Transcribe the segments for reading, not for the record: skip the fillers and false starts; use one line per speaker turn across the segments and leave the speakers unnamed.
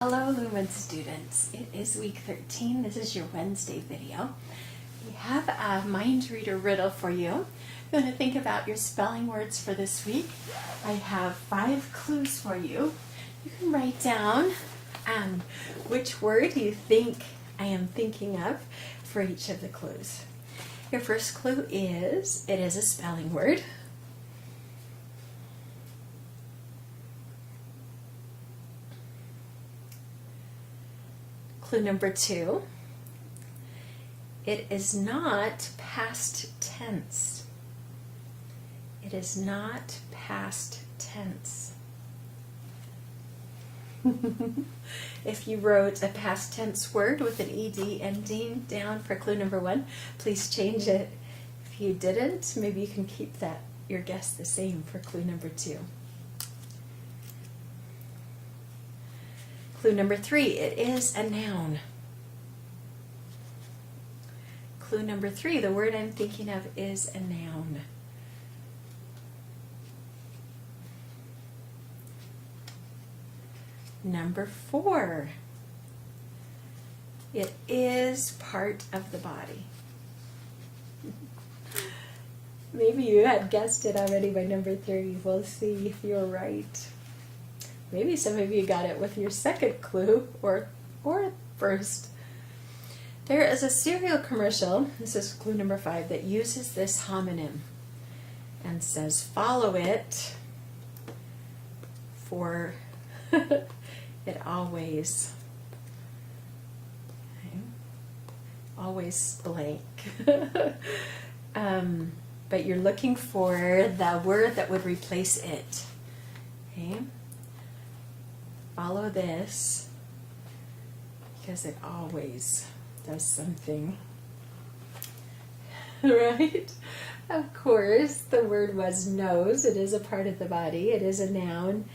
Hello Lumen students, it is week 13, this is your Wednesday video. We have a mind reader riddle for you. You're going to think about your spelling words for this week. I have 5 clues for you. You can write down which word you think I am thinking of for each of the clues. Your first clue is, it is a spelling word. Clue number 2, it is not past tense. It is not past tense. If you wrote a past tense word with an ed ending down for clue number 1, please change it. If you didn't, maybe you can keep your guess the same for clue number 2. Clue number 3, it is a noun. Clue number 3, the word I'm thinking of is a noun. Number 4, it is part of the body. Maybe you had guessed it already by number 3. We'll see if you're right. Maybe some of you got it with your second clue or first. There is a cereal commercial, this is clue number 5, that uses this homonym and says follow it for it always, always blank. But you're looking for the word that would replace it. Okay? Follow this because it always does something. Right? Of course, the word was nose. It is a part of the body. It is a noun.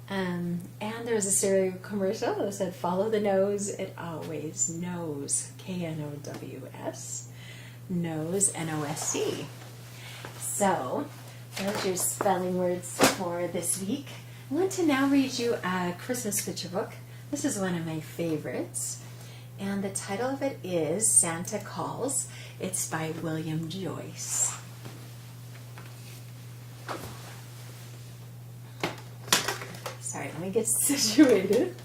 And there's a cereal commercial that said, follow the nose, it always knows. K-N-O-W-S. Nose, N-O-S-E. So, those are your spelling words for this week. I want to now read you a Christmas picture book. This is one of my favorites. And the title of it is Santa Calls. It's by William Joyce. Sorry, let me get situated.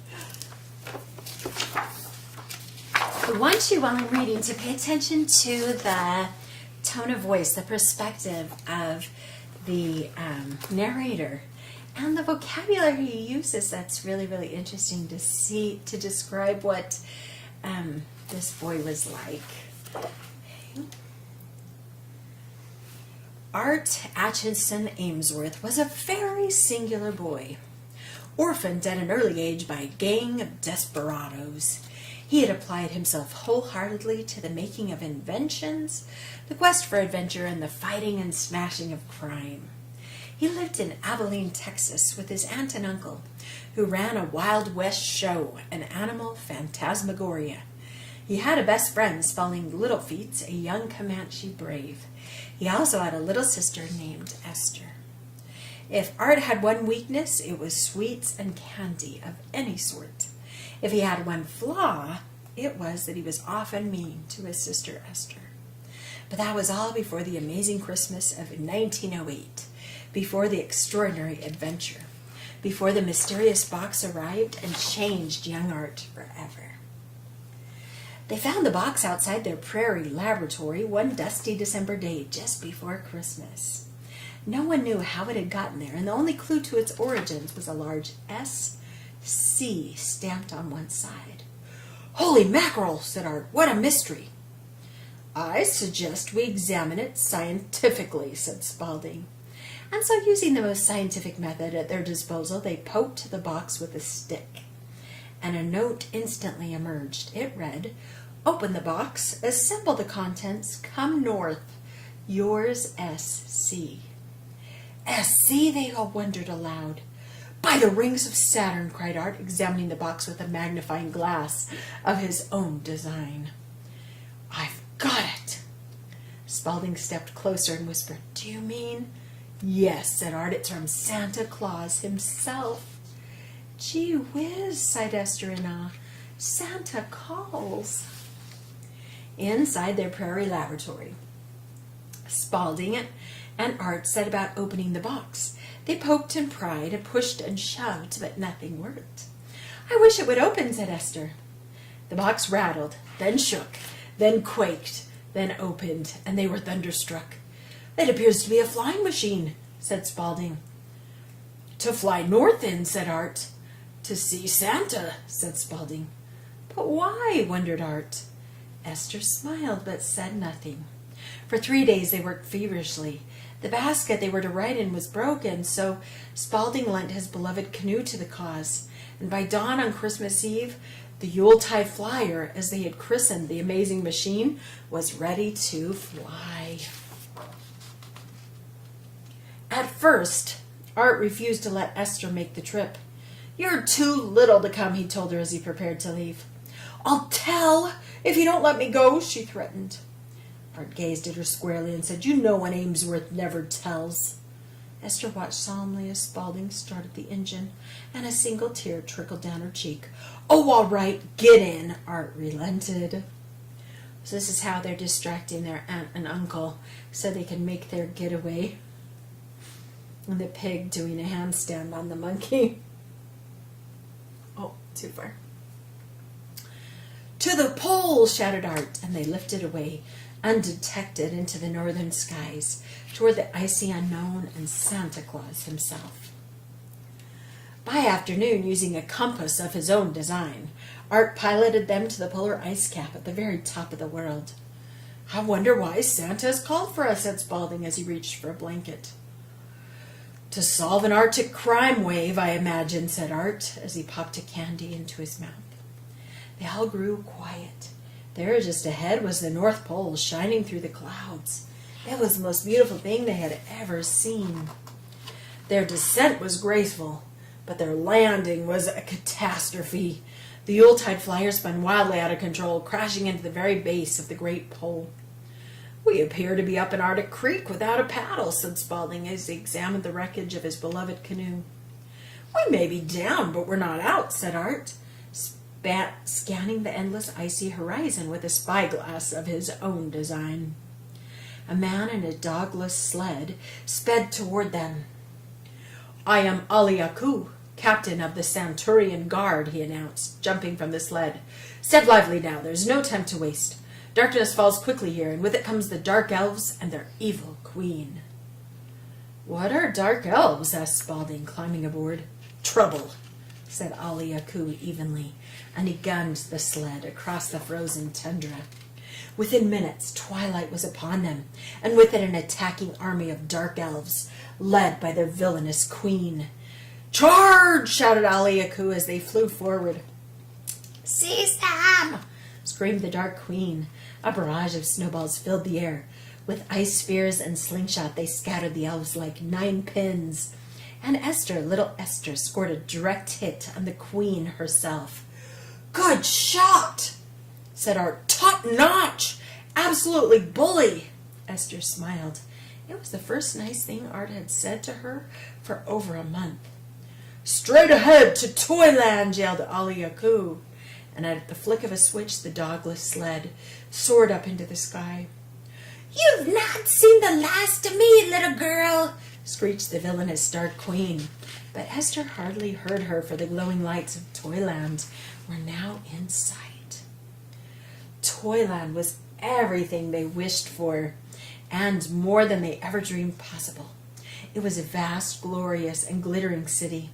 I want you, while I'm reading, to pay attention to the tone of voice, the perspective of the narrator, and the vocabulary he uses. That's really, really interesting to see, to describe what this boy was like. Okay. Art Atchison Amesworth was a very singular boy, orphaned at an early age by a gang of desperados. He had applied himself wholeheartedly to the making of inventions, the quest for adventure, and the fighting and smashing of crime. He lived in Abilene, Texas, with his aunt and uncle, who ran a Wild West show, an animal phantasmagoria. He had a best friend spelling Little Feats, a young Comanche brave. He also had a little sister named Esther. If Art had one weakness, it was sweets and candy of any sort. If he had one flaw, it was that he was often mean to his sister Esther. But that was all before the amazing Christmas of 1908, before the extraordinary adventure, before the mysterious box arrived and changed young Art forever. They found the box outside their prairie laboratory one dusty December day just before Christmas. No one knew how it had gotten there, and the only clue to its origins was a large S.C. stamped on one side. "Holy mackerel," said Art, "what a mystery." "I suggest we examine it scientifically," said Spaulding. And so, using the most scientific method at their disposal, they poked the box with a stick. And a note instantly emerged. It read, "Open the box, assemble the contents, come north. Yours, S.C." "S.C.?" they all wondered aloud. "By the rings of Saturn," cried Art, examining the box with a magnifying glass of his own design. "I've got it." Spaulding stepped closer and whispered, "Do you mean?" "Yes," said Art, "it's from Santa Claus himself." Gee whiz, sighed Esther in awe. Santa calls. Inside their prairie laboratory, Spaulding and Art set about opening the box. They poked and pried and pushed and shoved, but nothing worked. I wish it would open, said Esther. The box rattled, then shook, then quaked, then opened, and they were thunderstruck. It appears to be a flying machine, said Spaulding. To fly north in, said Art. To see Santa, said Spaulding. But why, wondered Art. Esther smiled but said nothing. For 3 days they worked feverishly. The basket they were to ride in was broken, so Spaulding lent his beloved canoe to the cause, and by dawn on Christmas Eve, the Yuletide Flyer, as they had christened the amazing machine, was ready to fly. At first, Art refused to let Esther make the trip. You're too little to come, he told her as he prepared to leave. I'll tell if you don't let me go, she threatened. Art gazed at her squarely and said, You know an Amesworth never tells. Esther watched solemnly as Spaulding started the engine, and a single tear trickled down her cheek. Oh, all right, get in, Art relented. So this is how they're distracting their aunt and uncle so they can make their getaway. And the pig doing a handstand on the monkey. Oh, too far. To the pole, shouted Art, and they lifted away, undetected, into the northern skies, toward the icy unknown and Santa Claus himself. By afternoon, using a compass of his own design, Art piloted them to the polar ice cap at the very top of the world. I wonder why Santa has called for us, said Spaulding as he reached for a blanket. To solve an Arctic crime wave, I imagine, said Art as he popped a candy into his mouth. They all grew quiet. There just ahead was the North Pole shining through the clouds. It was the most beautiful thing they had ever seen. Their descent was graceful, but their landing was a catastrophe. The Yuletide Flyer spun wildly out of control, crashing into the very base of the Great Pole. We appear to be up an Arctic creek without a paddle, said Spaulding as he examined the wreckage of his beloved canoe. We may be down, but we're not out, said Art, scanning the endless icy horizon with a spyglass of his own design. A man in a dogless sled sped toward them. I am Ali Aku, captain of the Centurion Guard, he announced, jumping from the sled. Step lively now, there's no time to waste. Darkness falls quickly here, and with it comes the dark elves and their evil queen. What are dark elves? Asked Spaulding, climbing aboard. Trouble, said Ali Aku evenly, and he gunned the sled across the frozen tundra. Within minutes, twilight was upon them, and with it an attacking army of dark elves, led by their villainous queen. Charge! Shouted Ali Aku as they flew forward. Seize them! Screamed the dark queen. A barrage of snowballs filled the air. With ice spears and slingshot, they scattered the elves like 9 pins. And Esther, little Esther, scored a direct hit on the queen herself. Good shot, said Art. Top notch! Absolutely bully! Esther smiled. It was the first nice thing Art had said to her for over a month. Straight ahead to Toyland, yelled Ali Aku. And at the flick of a switch, the dogless sled soared up into the sky. You've not seen the last of me, little girl, screeched the villainous dark queen. But Esther hardly heard her, for the glowing lights of Toyland were now in sight. Toyland was everything they wished for, and more than they ever dreamed possible. It was a vast, glorious, and glittering city.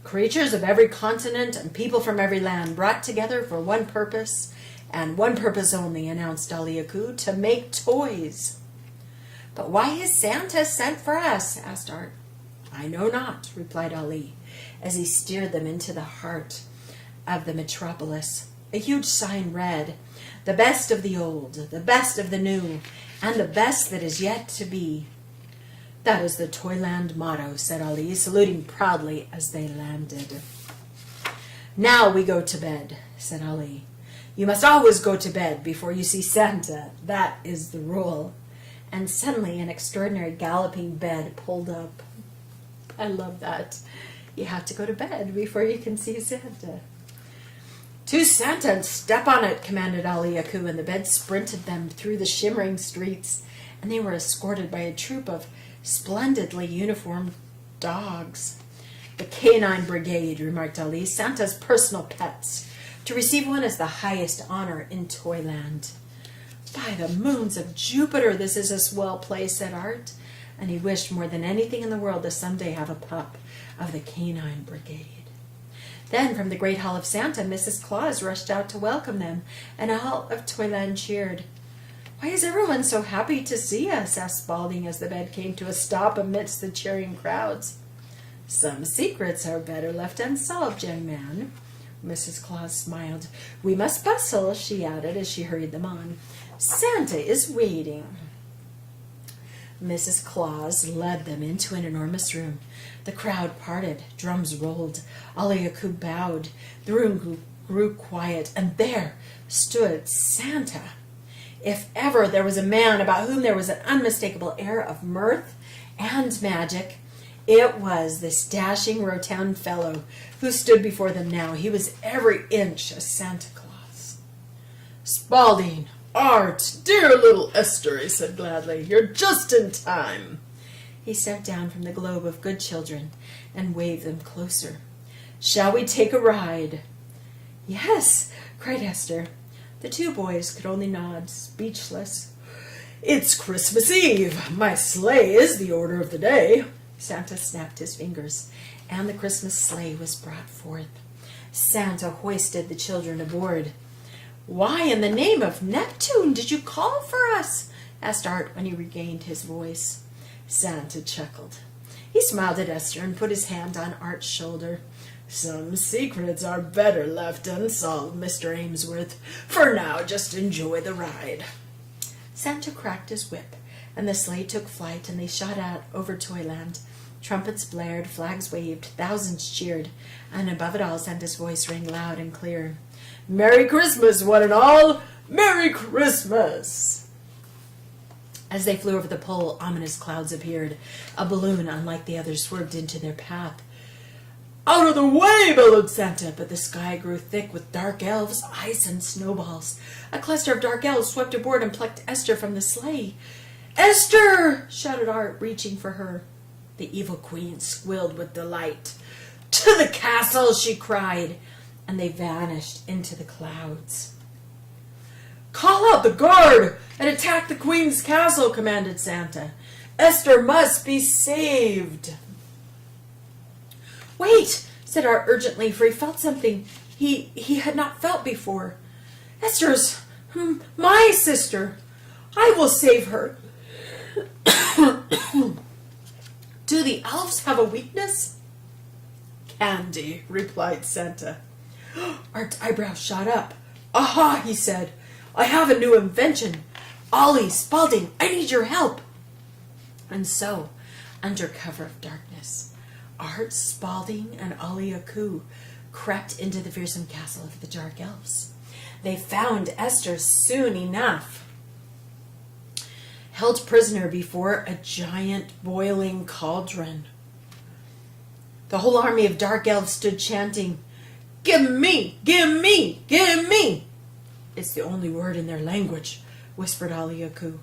Creatures of every continent and people from every land brought together for one purpose, and one purpose only, announced Ali Aku, to make toys. But why has Santa sent for us? Asked Art. I know not, replied Ali, as he steered them into the heart of the metropolis. A huge sign read, The best of the old, the best of the new, and the best that is yet to be. That is the Toyland motto, said Ali, saluting proudly as they landed. Now we go to bed, said Ali. You must always go to bed before you see Santa. That is the rule. And suddenly an extraordinary galloping bed pulled up. I love that. You have to go to bed before you can see Santa. To Santa and step on it, commanded Ali Yaku, and the bed sprinted them through the shimmering streets, and they were escorted by a troop of splendidly uniformed dogs. The canine brigade, remarked Ali, Santa's personal pets. To receive one is the highest honor in Toyland. By the moons of Jupiter, this is a swell place, said Art, and he wished more than anything in the world to someday have a pup of the canine brigade. Then from the great hall of Santa, Mrs. Claus rushed out to welcome them, and all of Toyland cheered. Why is everyone so happy to see us? Asked Spaulding as the bed came to a stop amidst the cheering crowds. Some secrets are better left unsolved, young man. Mrs. Claus smiled. We must bustle, she added as she hurried them on. Santa is waiting. Mrs. Claus led them into an enormous room. The crowd parted, drums rolled, Ali Yaku bowed. The room grew quiet, and there stood Santa. If ever there was a man about whom there was an unmistakable air of mirth and magic, it was this dashing, rotund fellow who stood before them now. He was every inch a Santa Claus. Spaulding, Art, dear little Esther, he said gladly, you're just in time. He stepped down from the globe of good children and waved them closer. Shall we take a ride? Yes, cried Esther. The two boys could only nod, speechless. It's Christmas Eve. My sleigh is the order of the day. Santa snapped his fingers, and the Christmas sleigh was brought forth. Santa hoisted the children aboard. Why in the name of Neptune did you call for us? Asked Art when he regained his voice. Santa chuckled. He smiled at Esther and put his hand on Art's shoulder. Some secrets are better left unsolved, Mr. Amesworth. For now, just enjoy the ride. Santa cracked his whip, and the sleigh took flight, and they shot out over Toyland. Trumpets blared, flags waved, thousands cheered, and above it all Santa's voice rang loud and clear. Merry Christmas, one and all! Merry Christmas! As they flew over the pole, ominous clouds appeared. A balloon, unlike the others, swerved into their path. Out of the way, bellowed Santa, but the sky grew thick with dark elves, ice, and snowballs. A cluster of dark elves swept aboard and plucked Esther from the sleigh. Esther! Shouted Art, reaching for her. The evil queen squealed with delight. To the castle, she cried, and they vanished into the clouds. Call out the guard and attack the queen's castle, commanded Santa. Esther must be saved. Wait, said Art urgently, for he felt something he had not felt before. Esther's my sister. I will save her. Do the elves have a weakness? Candy, replied Santa. Art's eyebrows shot up. Aha, he said. I have a new invention. Ollie, Spaulding, I need your help. And so, under cover of darkness, Art, Spaulding, and Ali Yaku crept into the fearsome castle of the dark elves. They found Esther soon enough, held prisoner before a giant boiling cauldron. The whole army of dark elves stood chanting, Give me! Give me! Give me! It's the only word in their language, whispered Ali Yaku.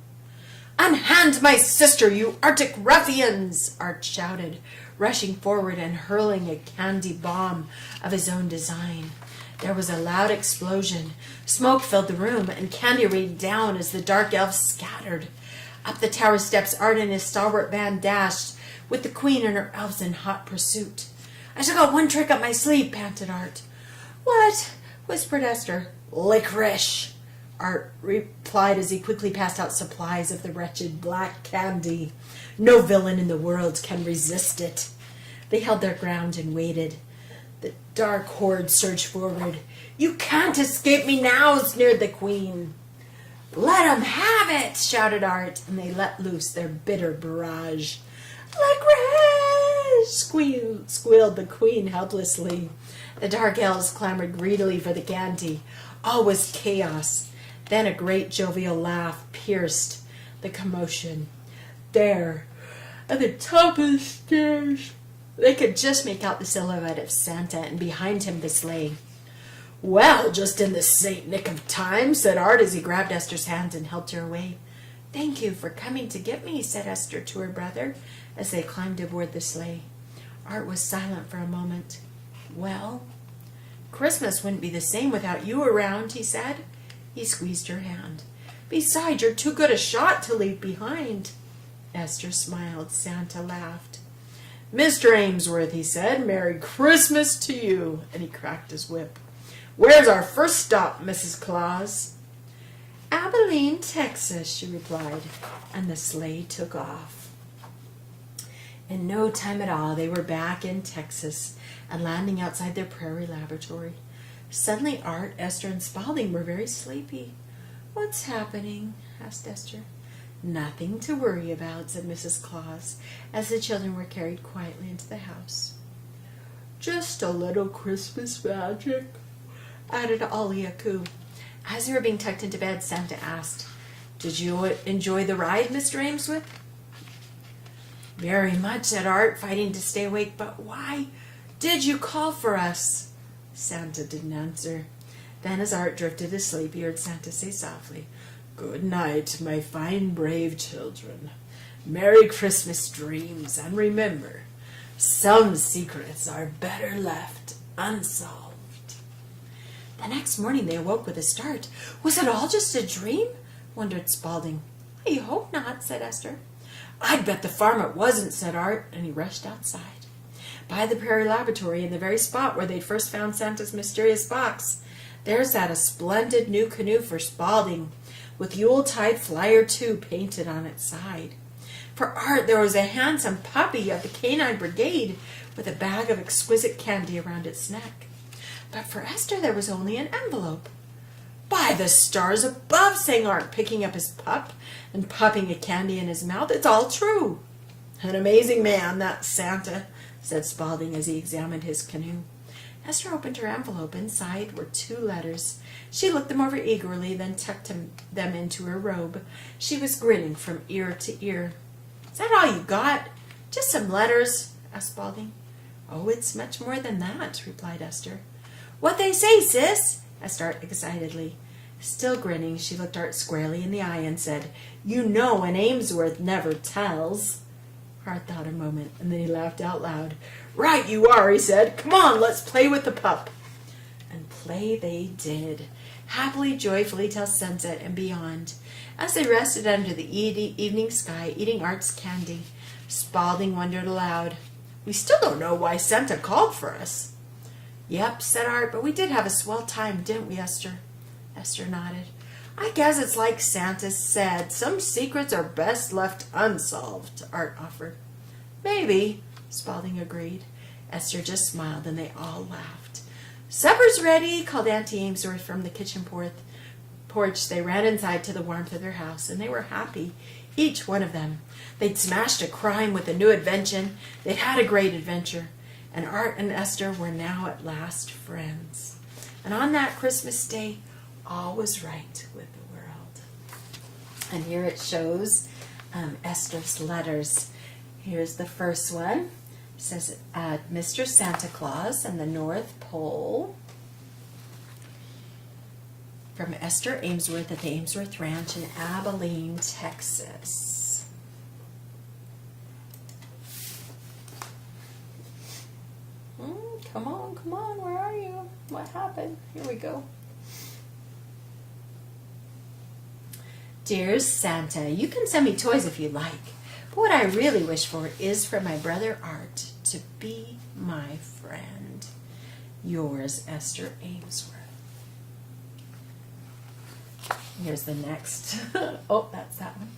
Unhand my sister, you Arctic ruffians! Art shouted, rushing forward and hurling a candy bomb of his own design. There was a loud explosion. Smoke filled the room, and candy rained down as the dark elves scattered. Up the tower steps, Art and his stalwart band dashed, with the queen and her elves in hot pursuit. I still got one trick up my sleeve, panted Art. What? Whispered Esther. Licorice, Art replied as he quickly passed out supplies of the wretched black candy. No villain in the world can resist it. They held their ground and waited. The dark horde surged forward. You can't escape me now, sneered the queen. Let 'em have it, shouted Art, and they let loose their bitter barrage. Licorice! Squealed the queen helplessly. The dark elves clamored greedily for the candy. All was chaos. Then a great jovial laugh pierced the commotion. There, at the top of the stairs, They could just make out the silhouette of Santa and behind him the sleigh. "Well, just in the Saint nick of time," said Art as he grabbed Esther's hand and helped her away. "Thank you for coming to get me," said Esther to her brother as they climbed aboard the sleigh. Art was silent for a moment. "Well, Christmas wouldn't be the same without you around," he said. He squeezed her hand. "Besides, you're too good a shot to leave behind." Esther smiled. Santa laughed. "Mr. Amesworth," he said, "Merry Christmas to you," and he cracked his whip. "Where's our first stop, Mrs. Claus?" "Abilene, Texas," she replied, and the sleigh took off. In no time at all, they were back in Texas and landing outside their prairie laboratory. Suddenly, Art, Esther, and Spaulding were very sleepy. "What's happening?" asked Esther. "Nothing to worry about," said Mrs. Claus, as the children were carried quietly into the house. "Just a little Christmas magic," added Aliaku. As they were being tucked into bed, Santa asked, "Did you enjoy the ride, Mr. Amesworth?" "Very much," said Art, fighting to stay awake. "But why did you call for us?" Santa didn't answer. Then as Art drifted asleep, he heard Santa say softly, "Good night, my fine, brave children. Merry Christmas dreams, and remember, some secrets are better left unsolved." The next morning they awoke with a start. "Was it all just a dream?" wondered Spaulding. "I hope not," said Esther. "I'd bet the farm it wasn't," said Art, and he rushed outside. By the prairie laboratory, in the very spot where they'd first found Santa's mysterious box, there sat a splendid new canoe for Spaulding, with Yuletide Flyer 2 painted on its side. For Art, there was a handsome puppy of the canine brigade with a bag of exquisite candy around its neck. But for Esther, there was only an envelope. "By the stars above," sang Art, picking up his pup and popping a candy in his mouth, "it's all true." "An amazing man, that Santa," said Spaulding as he examined his canoe. Esther opened her envelope. Inside were 2 letters. She looked them over eagerly, then tucked them into her robe. She was grinning from ear to ear. "Is that all you got? Just some letters?" asked Spaulding. "Oh, it's much more than that," replied Esther. "What they say, sis?" asked Art excitedly. Still grinning, she looked Art squarely in the eye and said, "You know an Amesworth never tells." Art thought a moment, and then he laughed out loud. "Right you are," he said. "Come on, let's play with the pup." And play they did, happily, joyfully till sunset and beyond. As they rested under the evening sky, eating Art's candy, Spaulding wondered aloud, "We still don't know why Santa called for us." "Yep," said Art, "but we did have a swell time, didn't we, Esther?" Esther nodded. "I guess it's like Santa said, some secrets are best left unsolved," Art offered. "Maybe," Spaulding agreed. Esther just smiled, and they all laughed. "Supper's ready," called Auntie Amesworth from the kitchen porch. They ran inside to the warmth of their house, and they were happy, each one of them. They'd smashed a crime with a new invention. They'd had a great adventure. And Art and Esther were now at last friends. And on that Christmas day, all was right with the world. And here it shows Esther's letters. Here's the first one. It says, Mr. Santa Claus and the North Pole. From Esther Amesworth at the Amesworth Ranch in Abilene, Texas. Come on, where are you? What happened? Here we go. Dear Santa, you can send me toys if you like, but what I really wish for is for my brother Art to be my friend. Yours, Esther Amesworth. Here's the next. Oh, that's that one.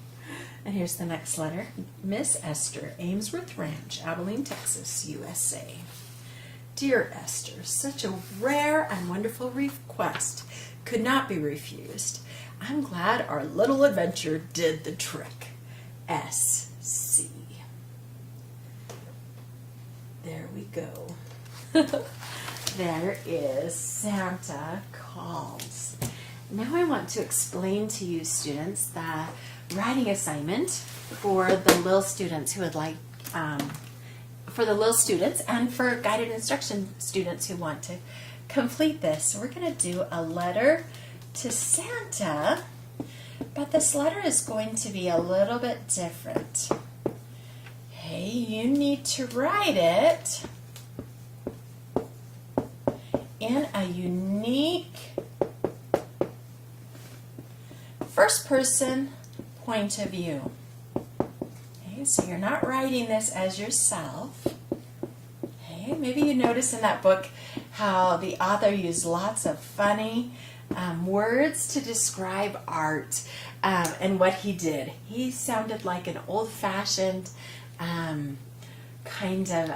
And here's the next letter. Miss Esther, Amesworth Ranch, Abilene, Texas, USA. Dear Esther, such a rare and wonderful request could not be refused. I'm glad our little adventure did the trick. S.C. There we go. There is Santa Calls. Now I want to explain to you students the writing assignment for the little students who would like for the little students and for guided instruction students who want to complete this. So we're going to do a letter to Santa, but this letter is going to be a little bit different. Okay, you need to write it in a unique first person point of view. Okay, so you're not writing this as yourself. Okay, maybe you notice in that book how the author used lots of funny words to describe art and what he did. He sounded like an old-fashioned kind of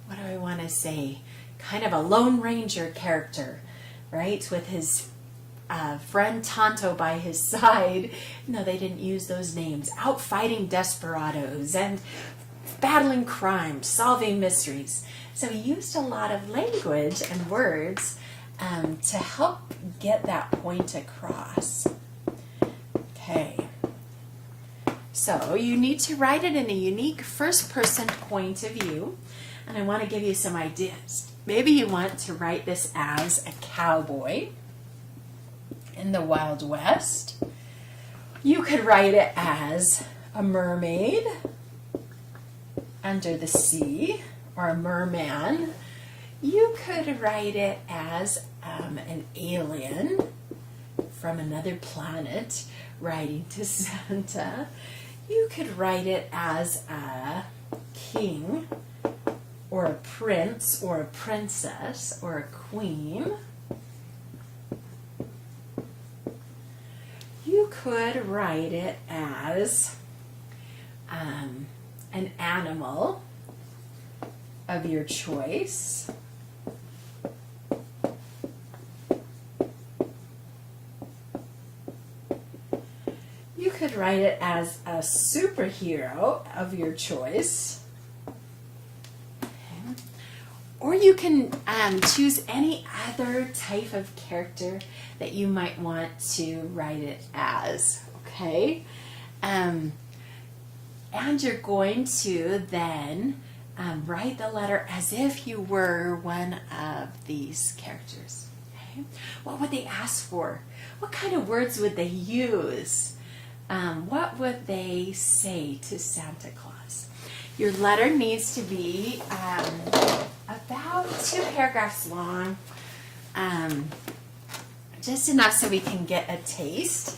what do I want to say? Kind of a Lone Ranger character, right? With his friend Tonto by his side. No, they didn't use those names. Out fighting desperados and battling crimes, solving mysteries. So he used a lot of language and words to help get that point across. Okay. So you need to write it in a unique first-person point of view. And I want to give you some ideas. Maybe you want to write this as a cowboy in the Wild West. You could write it as a mermaid under the sea, or a merman. You could write it as an alien from another planet writing to Santa. You could write it as a king, or a prince, or a princess, or a queen. You could write it as an animal of your choice. You could write it as a superhero of your choice. Okay. Or you can choose any other type of character that you might want to write it as, okay? And you're going to then write the letter as if you were one of these characters, okay? What would they ask for? What kind of words would they use? What would they say to Santa Claus? Your letter needs to be about 2 paragraphs long, just enough so we can get a taste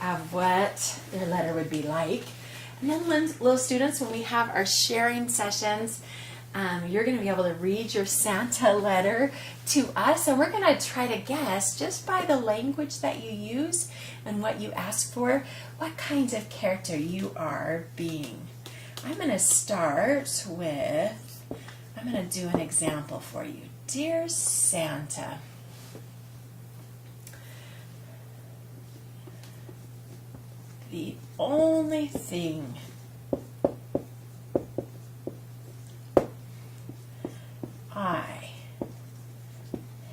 of what your letter would be like. And then, little students, when we have our sharing sessions, you're going to be able to read your Santa letter to us, and we're going to try to guess, just by the language that you use and what you ask for, what kinds of character you are being. I'm going to start with, I'm going to do an example for you. Dear Santa, the only thing I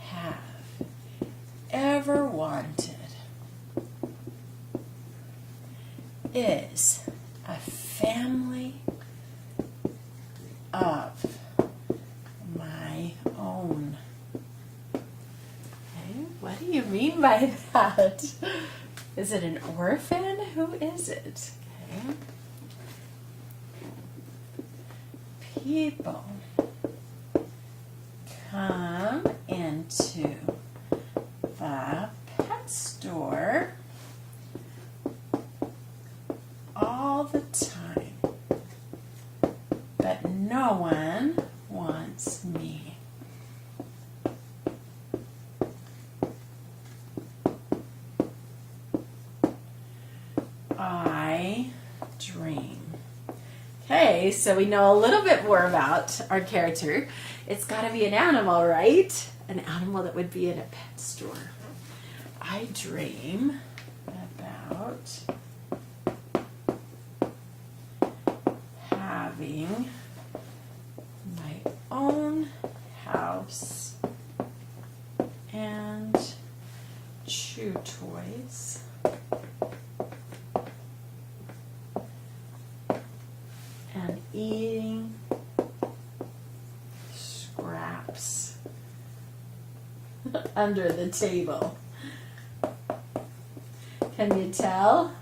have ever wanted is a family of my own. Okay, what do you mean by that? Is it an orphan? Who is it? Okay. People come into the pet store all the time, but no one wants me. I dream. Okay, so we know a little bit more about our character. It's got to be an animal, right? An animal that would be in a pet store. I dream about having my own house and chew toys under the table. Can you tell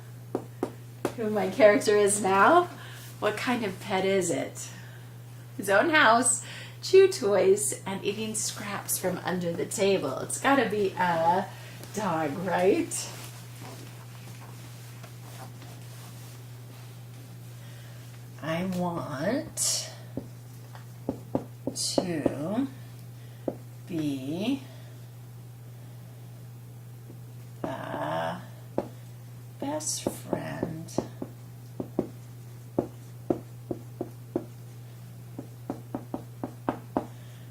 who my character is now? What kind of pet is it? His own house, chew toys, and eating scraps from under the table. It's got to be a dog, right? I want to be the best friend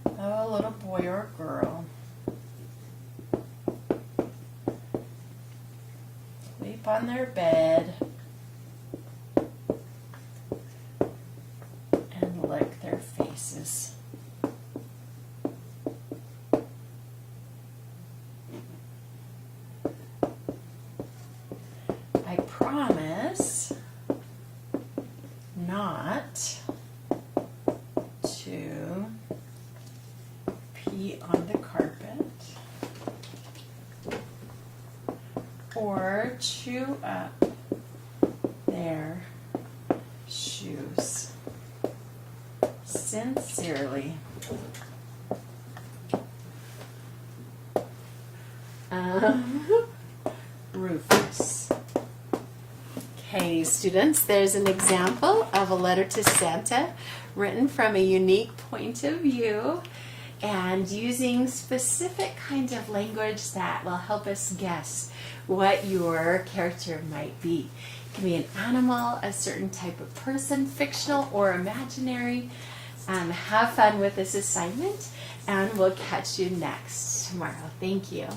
of a little boy or girl. Sleep on their bed and lick their faces. I promise not to pee on the carpet or chew up their shoes. Sincerely, Rufus. Okay, students, there's an example of a letter to Santa written from a unique point of view and using specific kind of language that will help us guess what your character might be. It can be an animal, a certain type of person, fictional or imaginary. Have fun with this assignment, and we'll catch you next tomorrow. Thank you.